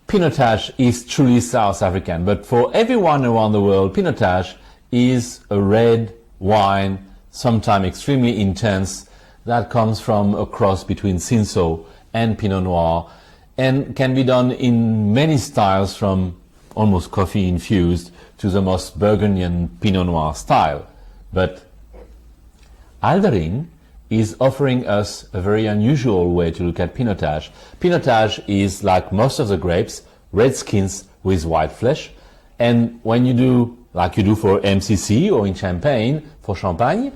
Pinotage is truly South African, but for everyone around the world, Pinotage is a red wine, sometimes extremely intense, that comes from a cross between Cinsault and Pinot Noir, and can be done in many styles, from almost coffee infused to the most Burgundian Pinot Noir style. But Aaldering is offering us a very unusual way to look at Pinotage. Pinotage is, like most of the grapes, red skins with white flesh. And when you do, like you do for MCC or in Champagne, for Champagne,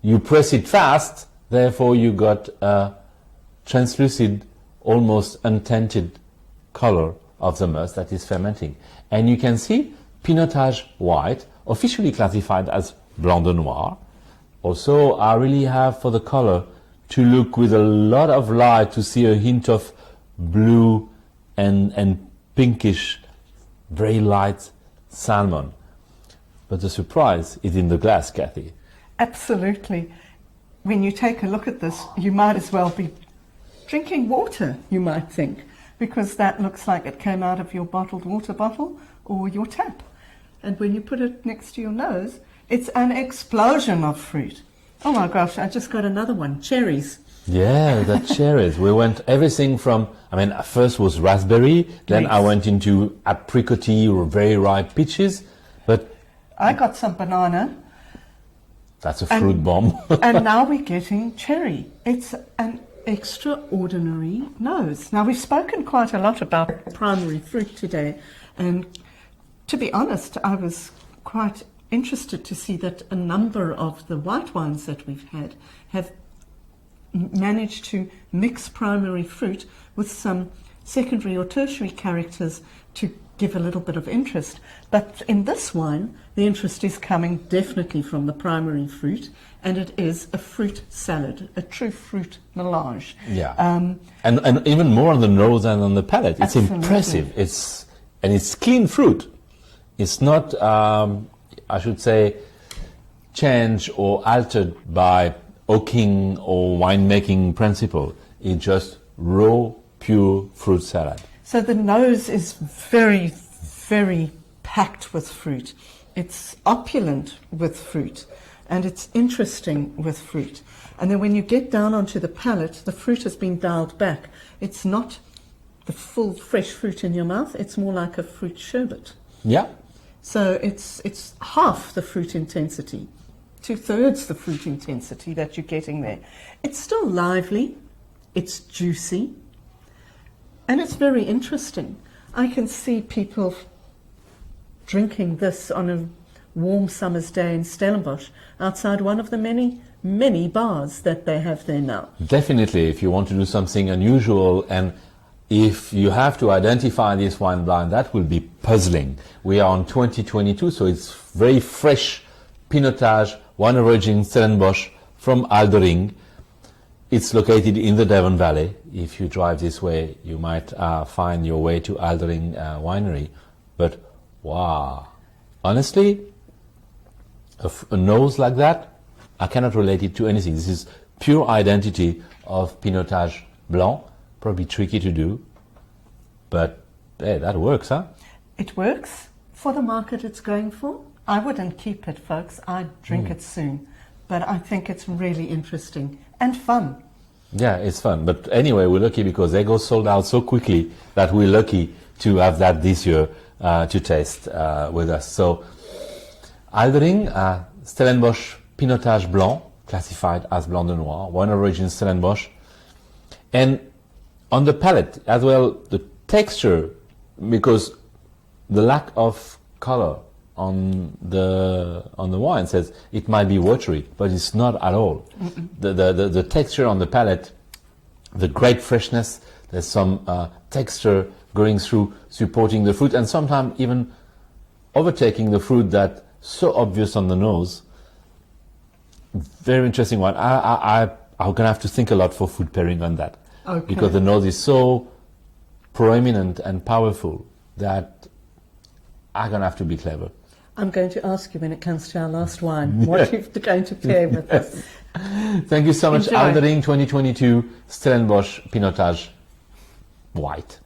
you press it fast, therefore you got a translucid, almost untinted color of the must that is fermenting. And you can see Pinotage white, officially classified as Blanc de Noir. Also, I really have for the color to look with a lot of light to see a hint of blue and pinkish, very light salmon. But the surprise is in the glass, Kathy. Absolutely. When you take a look at this, you might as well be drinking water, you might think, because that looks like it came out of your bottled water bottle or your tap. And when you put it next to your nose, it's an explosion of fruit. Oh my gosh, I just got another one, cherries. Yeah, the cherries. We went everything from, first was raspberry, then I went into apricoty or very ripe peaches, but I got some banana. That's a fruit bomb. And now we're getting cherry. It's an extraordinary nose. Now, we've spoken quite a lot about primary fruit today, and to be honest, I was quite interested to see that a number of the white wines that we've had have managed to mix primary fruit with some secondary or tertiary characters to give a little bit of interest. But in this wine, the interest is coming definitely from the primary fruit, and it is a fruit salad, a true fruit melange. Yeah, and even more on the nose than on the palate. It's Absolutely. Impressive. It's clean fruit. It's not, I should say, changed or altered by oaking or winemaking principle. It's just raw, pure fruit salad. So the nose is very, very packed with fruit. It's opulent with fruit, and it's interesting with fruit. And then when you get down onto the palate, the fruit has been dialed back. It's not the full fresh fruit in your mouth, it's more like a fruit sherbet. Yeah. So it's half the fruit intensity, 2/3 the fruit intensity that you're getting there. It's still lively, it's juicy, and it's very interesting. I can see people drinking this on a warm summer's day in Stellenbosch, outside one of the many, many bars that they have there now. Definitely, if you want to do something unusual, and if you have to identify this wine blind, that will be puzzling. We are on 2022, so it's very fresh Pinotage, wine origin Stellenbosch from Aaldering. It's located in the Devon Valley. If you drive this way, you might find your way to Aaldering Winery. But wow, honestly, a nose like that, I cannot relate it to anything. This is pure identity of Pinotage Blanc. Probably tricky to do, but hey, that works, huh? It works for the market it's going for. I wouldn't keep it, folks. I'd drink it soon. But I think it's really interesting and fun. Yeah, it's fun. But anyway, we're lucky because they go sold out so quickly that we're lucky to have that this year to taste with us. So, Aaldering, Stellenbosch Pinotage Blanc, classified as Blanc de Noir, wine origin Stellenbosch. And on the palate as well, the texture, because the lack of color on the wine says it might be watery, but it's not at all. The texture on the palate, the great freshness, there's some texture going through, supporting the fruit, and sometimes even overtaking the fruit that's so obvious on the nose. Very interesting one. I'm gonna have to think a lot for food pairing on that. Okay. Because the nose is so proeminent and powerful that I'm going to have to be clever. I'm going to ask you when it comes to our last wine, what you're going to pair with us. Thank you so much. Enjoy. Aaldering 2022 Stellenbosch Pinotage White.